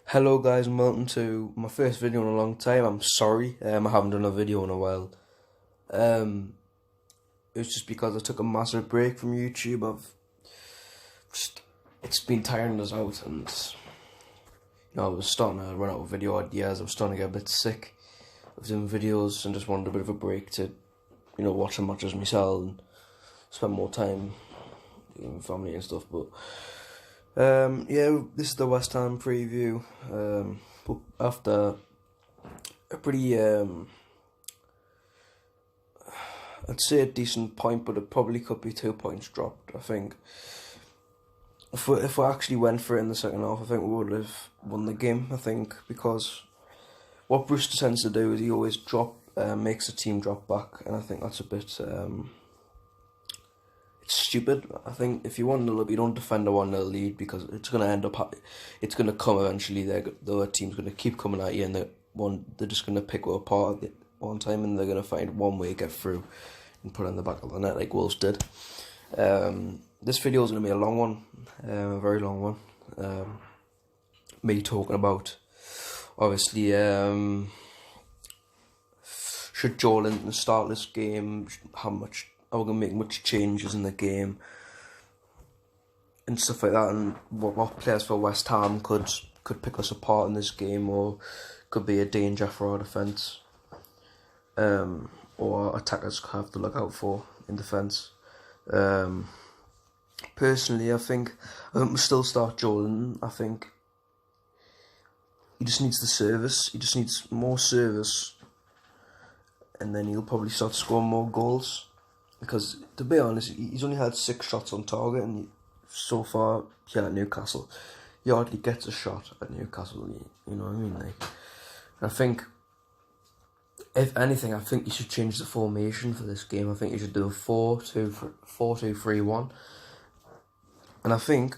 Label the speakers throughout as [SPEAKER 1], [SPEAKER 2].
[SPEAKER 1] Hello guys and welcome to my first video in a long time. I'm sorry, I haven't done a video in a while. It was just because I took a massive break from YouTube. It's been tiring us out, and I was starting to run out of video ideas. I was starting to get a bit sick of doing videos and just wanted a bit of a break to, watch the matches myself and spend more time with family and stuff. But yeah, this is the West Ham preview. But after a pretty, I'd say a decent point, but it probably could be 2 points dropped. I think if we actually went for it in the second half, I think we would have won the game. I think because what Brewster tends to do is he always makes the team drop back, and I think that's a bit it's stupid. I think if you 1-0 up, you don't defend a 1-0 lead because it's going to end up, it's going to come eventually. The other team's going to keep coming at you, and they're just going to pick it apart at one time, and they're going to find one way to get through and put it in the back of the net like Wolves did. This video is going to be a long one, a very long one. Me talking about, obviously, should joelinton start this game? Are we going to make much changes in the game and stuff like that, and what players for West Ham could pick us apart in this game, or could be a danger for our defence, or attackers have to look out for in defence. Personally, I think we'll still start joelinton. I think he just needs the service. He just needs more service, and then he'll probably start scoring more goals. Because, to be honest, he's only had 6 shots on target, and so far, at Newcastle, he hardly gets a shot at Newcastle, you know what I mean? Like, I think, if anything, I think you should change the formation for this game. I think you should do a 4-2-3-1. And I think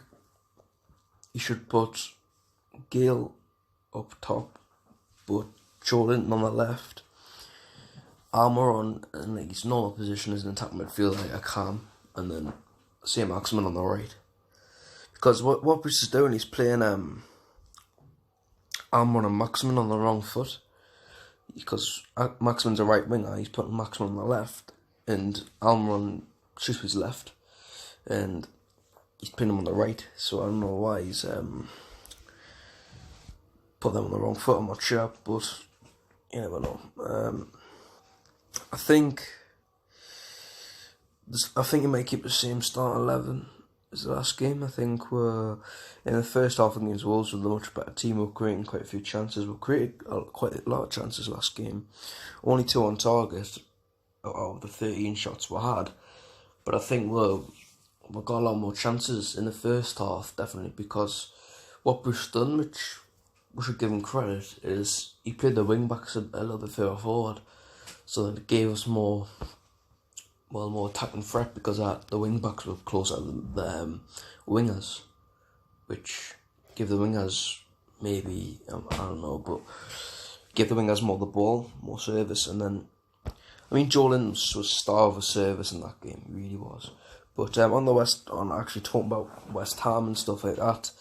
[SPEAKER 1] you should put Gale up top, but joelinton on the left, Armour on, and like his normal position as an attack midfield, like a cam, and then St. Maximin on the right. Because what Bruce is doing, he's playing Armour and Maximin on the wrong foot. Because Maximin's a right winger, he's putting Maximin on the left, and Armour on Shrewsbury's left, and he's putting him on the right. So I don't know why he's put them on the wrong foot. I'm not sure, but you never know. I think he might keep the same start 11 as the last game. I think we're in the first half against Wolves with a much better team. We're creating quite a few chances. We created quite a lot of chances last game. Only 2 on target out of the 13 shots we had. But I think we got a lot more chances in the first half, definitely, because what Bruce done, which we should give him credit, is he played the wing backs a little bit further forward. So that it gave us more attacking threat, because the wing backs were closer than the wingers, which give the wingers maybe, I don't know, but give the wingers more the ball, more service. And then, I mean, joelinton was star of a service in that game, he really was. But on actually talking about West Ham and stuff like that,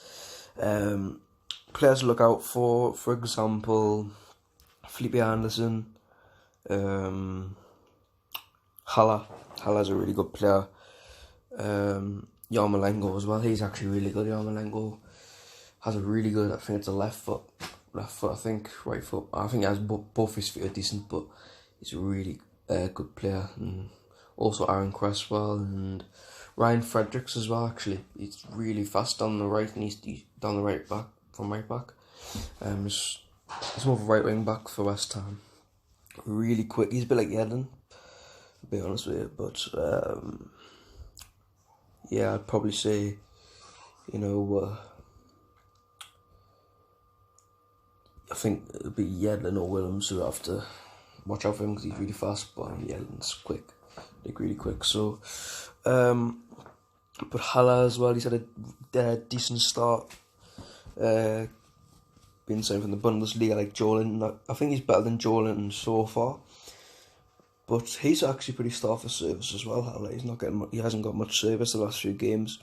[SPEAKER 1] players to look out for example, Felipe Anderson. Hala's a really good player. Yarmolenko as well. He's actually really good. Yarmolenko has a really good, I think it's a left foot, I think, right foot. I think he has both his feet are decent, but he's a really good player. And also Aaron Cresswell and Ryan Fredericks as well, actually. He's really fast down the right, and he's down the right back, from right back. He's more of a right wing back for West Ham. Really quick. He's a bit like Eden, to be honest with you. But yeah, I'd probably say, I think it'll be Yedlin or Williams who have to watch out for him, because he's really fast, but Yedlin's quick, like really quick. So, but Hala as well, he's had a decent start. Being signed from the Bundesliga like joelinton. I think he's better than joelinton so far, but he's actually pretty star for service as well. He hasn't got much service the last few games.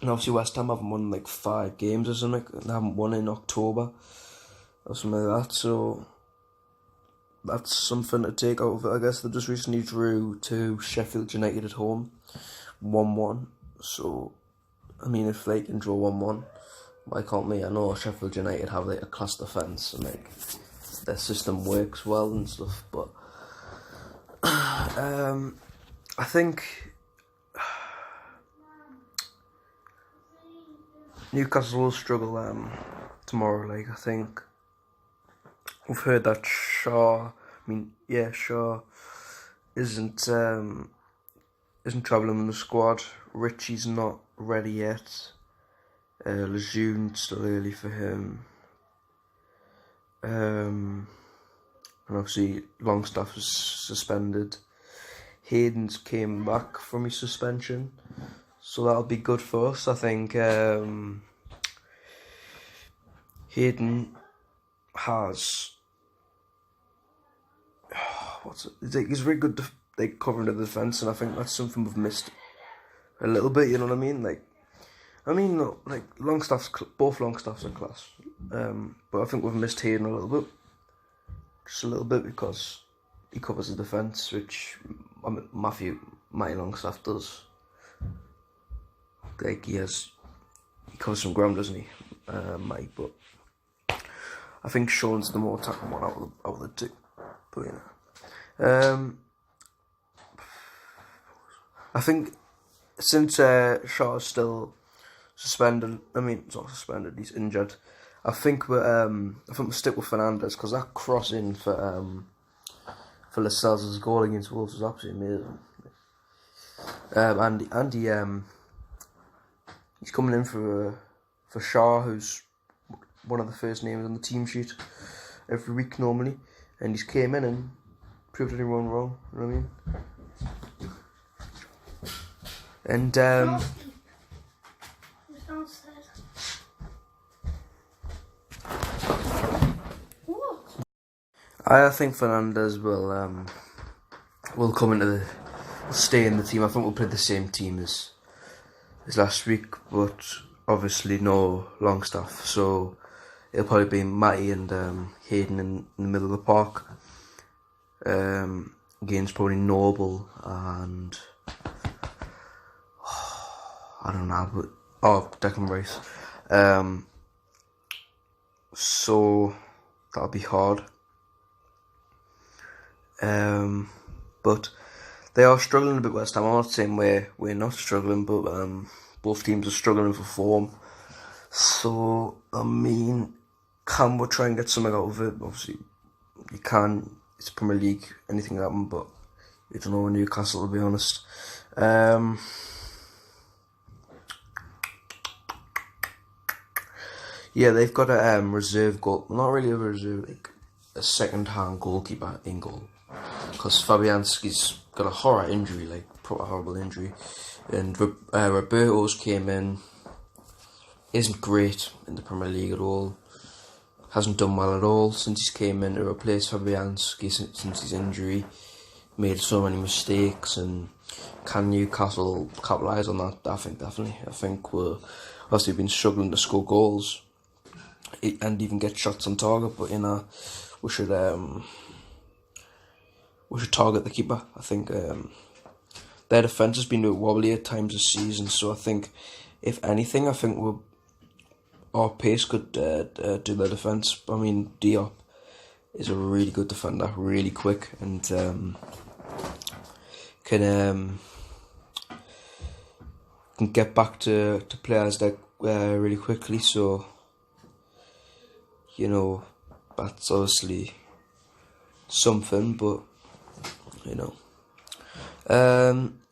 [SPEAKER 1] And obviously West Ham haven't won like 5 games or something. They haven't won in October or something like that. So that's something to take out of it. I guess they just recently drew to Sheffield United at home, 1-1. So, I mean, if they can draw 1-1, why can't we? I know Sheffield United have like a class defence and like their system works well and stuff, but I think Newcastle will struggle tomorrow. Like, I think we've heard that Shaw isn't travelling in the squad. Richie's not ready yet. Lejeune's still early for him. And obviously Longstaff was suspended. Hayden's came back from his suspension, so that'll be good for us. I think Hayden has he's very good like covering the defence, and I think that's something we've missed a little bit. You know what I mean? No, like both Longstaffs are class, but I think we've missed Hayden a little bit, just a little bit, because he covers the defence, which Matty Longstaff does. Like he covers some ground, doesn't he, Mike? But I think Sean's the more attacking one out of the two. But you know, I think since Shaw's still suspended, it's not suspended, he's injured, I think we'll stick with Fernandes, because that cross in for Lascelles' goal against Wolves was absolutely amazing. And he's coming in for Shaw, who's one of the first names on the team sheet every week normally, and he's came in and proved everyone wrong. You know what I mean? And I think Fernandes will stay in the team. I think we'll play the same team as last week, but obviously no Longstaff, so it'll probably be Matty and Hayden in the middle of the park, against probably Noble and I don't know, but Declan Rice. So that'll be hard. But they are struggling a bit, West Ham. I'm not saying we're not struggling, but both teams are struggling for form. So I mean, can we try and get something out of it? Obviously, you can. It's Premier League, anything can happen, but you don't know with Newcastle, to be honest. Yeah, they've got a reserve goal. Not really a reserve, like a second-hand goalkeeper in goal, because Fabianski's got a horror injury, like proper horrible injury, and Roberto's came in. Isn't great in the Premier League at all. Hasn't done well at all since he came in to replace Fabianski since his injury. Made so many mistakes, and can Newcastle capitalise on that? I think definitely. I think we're obviously been struggling to score goals and even get shots on target, but we should target the keeper. I think their defence has been a bit wobbly at times this season, so I think if anything, our pace could do their defence. I mean, Diop is a really good defender, really quick, and can get back to players that really quickly. So, that's obviously something, but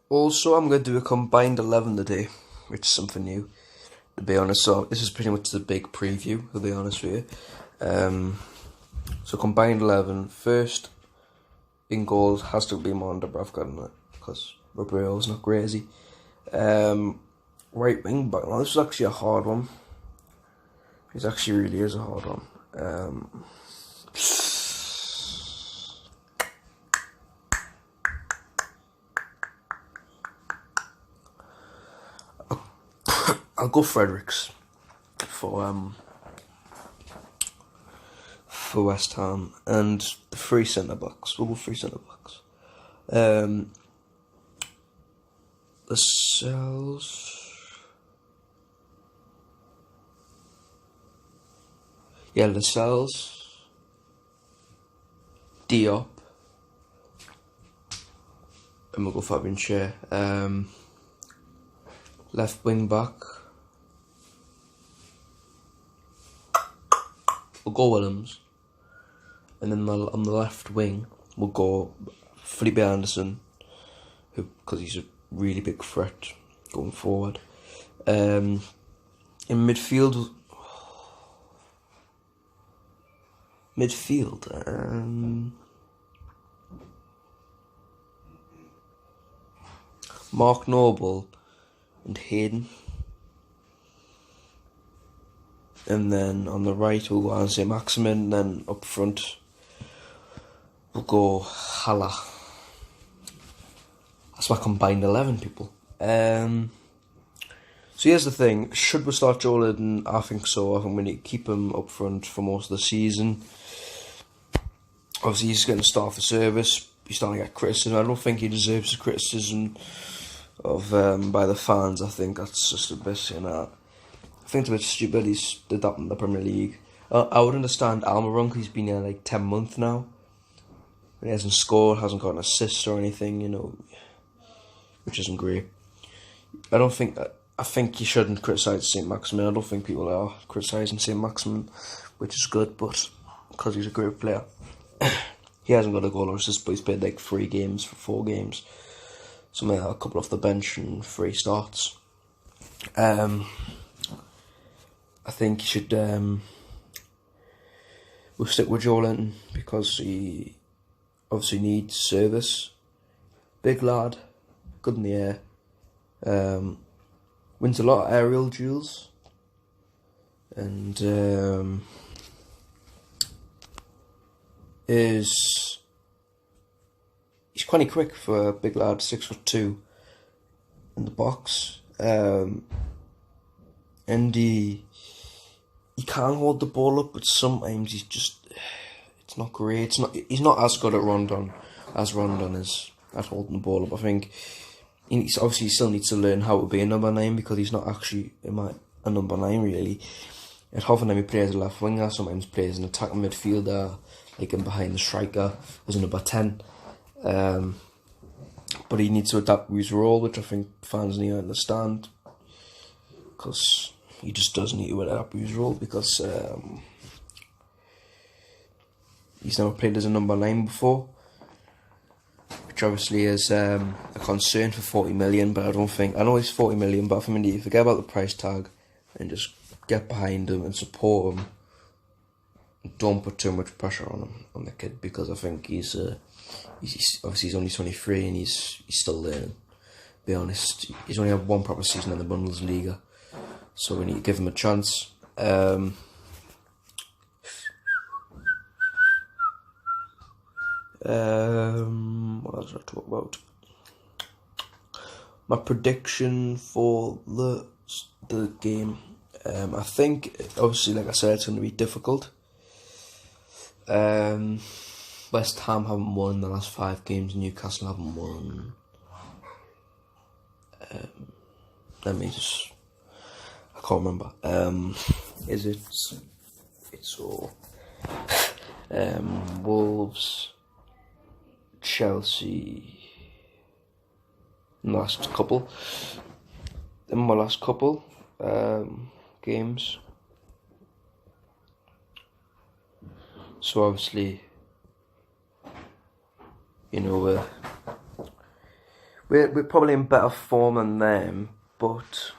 [SPEAKER 1] also I'm going to do a combined 11 today, which is something new, to be honest. So this is pretty much the big preview, to be honest with you. So combined 11, first in goals has to be Mondo Bravka, because Roberto's not crazy. Right wing back, well, this is actually a hard one. It actually really is a hard one. I'll go Fredericks for West Ham, and the three centre backs. We'll go three centre backs. Lascelles. Yeah, Lascelles. Diop. And we'll go Fabian Schär. Left wing back. We'll go Williams. And then on the left wing, we'll go Felipe Anderson, because he's a really big threat going forward. In midfield, Mark Noble and Hayden. And then on the right, we'll go on St. Maximin. Then up front, we'll go Haller. That's my combined 11, people. So here's the thing. Should we start Joelinton? I think so. I think we need to keep him up front for most of the season. Obviously, he's getting a start for service. He's starting to get criticism. I don't think he deserves the criticism of by the fans. I think that's just a bit, I think it's a bit stupid he's did that in the Premier League. I would understand Almiron, because he's been here like 10 months now. He hasn't scored, hasn't got an assist or anything, which isn't great. I think you shouldn't criticise St. Maximin. I don't think people are criticising St. Maximin, which is good, but because he's a great player. He hasn't got a goal or assist, but he's played like 3 games for 4 games. Something like a couple off the bench and 3 starts. I think you should we'll stick with Joelinton, because he obviously needs service. Big lad, good in the air. Wins a lot of aerial duels, and he's quite quick for a big lad, 6'2" in the box. And he can hold the ball up, but sometimes it's not great. He's not as good at Rondon as Rondon is at holding the ball up. I think he still needs to learn how to be a number 9, because he's not actually a number 9 really. At Hoffenheim he plays a left winger, sometimes plays an attacking midfielder, like in behind the striker as a number 10. But he needs to adapt to his role, which I think fans need to understand, because he just does need to adapt to his role, because he's never played as a number 9 before, which obviously is a concern for 40 million. But I know he's 40 million, but I think we need to forget about the price tag and just get behind him and support him. Don't put too much pressure on the kid, because I think he's obviously he's only 23 and he's still learning. To be honest, he's only had 1 proper season in the Bundesliga, so we need to give him a chance. What else did I talk about? My prediction for the game. I think, obviously, like I said, it's going to be difficult. West Ham haven't won the last 5 games. Newcastle haven't won. Let me just... I can't remember. Is it... It's all... Wolves... Chelsea... last couple. In my last couple games. So obviously, we're probably in better form than them, but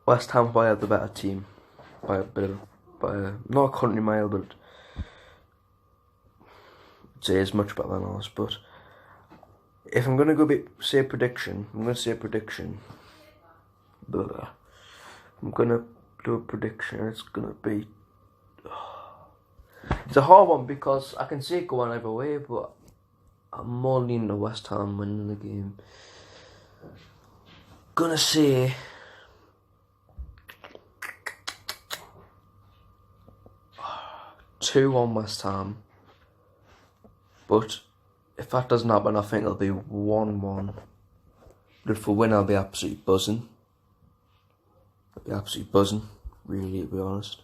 [SPEAKER 1] West Ham probably have the better team by not a country mile, but I'd say it's much better than ours. But if I'm gonna say a prediction, I'm gonna do a prediction. It's gonna be. It's a hard one, because I can see it going either way, but I'm more leaning to West Ham winning the game. gonna say 2-1 West Ham. But if that doesn't happen, I think it'll be 1-1. But if we win, I'll be absolutely buzzing. I'll be absolutely buzzing, really, to be honest.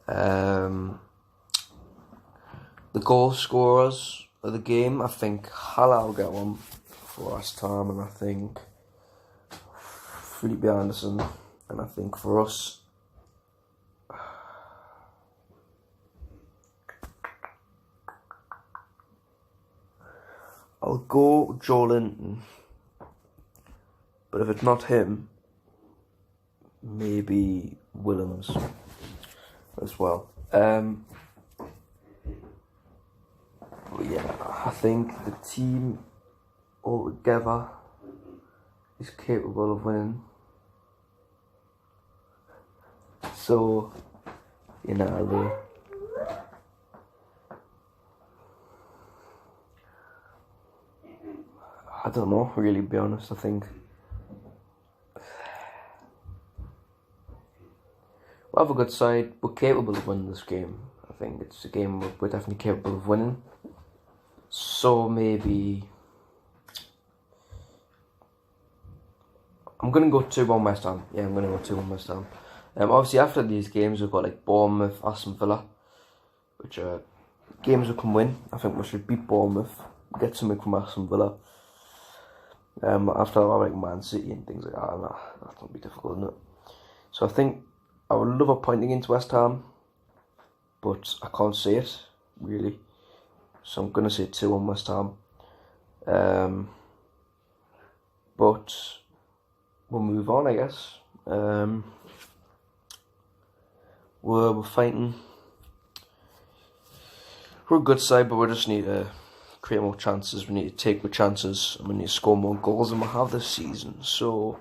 [SPEAKER 1] The goal scorers of the game, I think Hala will get one for West Ham, and I think Felipe Anderson, and I think for us, I'll go Joelinton. But if it's not him, maybe Willems as well. But yeah, I think the team altogether is capable of winning. So, I don't know, really, to be honest. I think we'll have a good side. We're capable of winning this game. I think it's a game we're definitely capable of winning. So maybe I'm going to go 2-1 West Ham. Yeah, I'm going to go 2-1 West Ham. Obviously, after these games, we've got like Bournemouth, Aston Villa, which are games we can win. I think we should beat Bournemouth, get something from Aston Villa. After like Man City and things like that, that's not be difficult, isn't it? So I think I would love a point against West Ham, but I can't see it, really. So I'm going to say 2-1 West Ham. But we'll move on, I guess. We're fighting. We're a good side, but we just need to create more chances. We need to take more chances, and we need to score more goals than we have this season. So,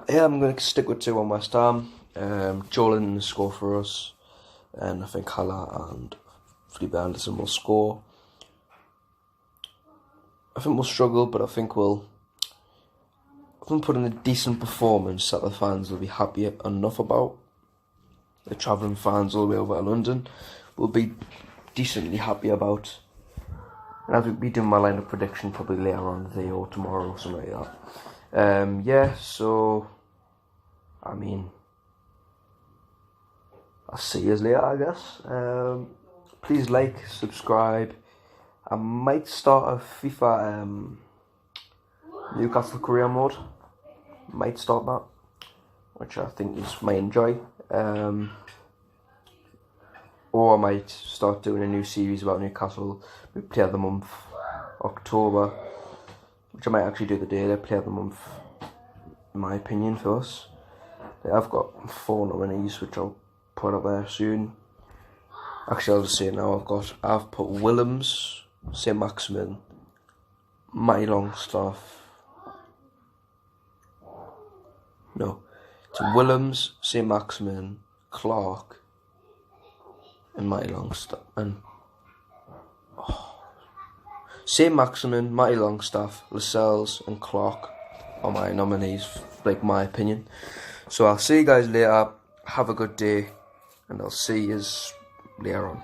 [SPEAKER 1] yeah, I'm going to stick with 2-1 West Ham. Joelinton will score for us, and I think Hala and Felipe Anderson will score. I think we'll struggle, but I think we'll put in a decent performance that the fans will be happy enough about. The travelling fans all the way over to London will be decently happy about. And I'll be doing my line of prediction probably later on today or tomorrow or something like that. Yeah, so I mean, I'll see you later, I guess. Please like, subscribe. I might start a FIFA Newcastle career mode. Might start that, which I think you might enjoy. Or I might start doing a new series about Newcastle. We play of the month, October, which I might actually do the day they play of the month, in my opinion, for us. I've got 4 nominees, which I'll put up there soon. Actually, I'll just say it now. I've put Willems, St. Maximin, Matty Longstaff. No, it's Willems, St. Maximin, Clark, and Matty Longstaff. And St. Maximin, Matty Longstaff, Lascelles, and Clark are my nominees, like my opinion. So I'll see you guys later. Have a good day, and I'll see you later on.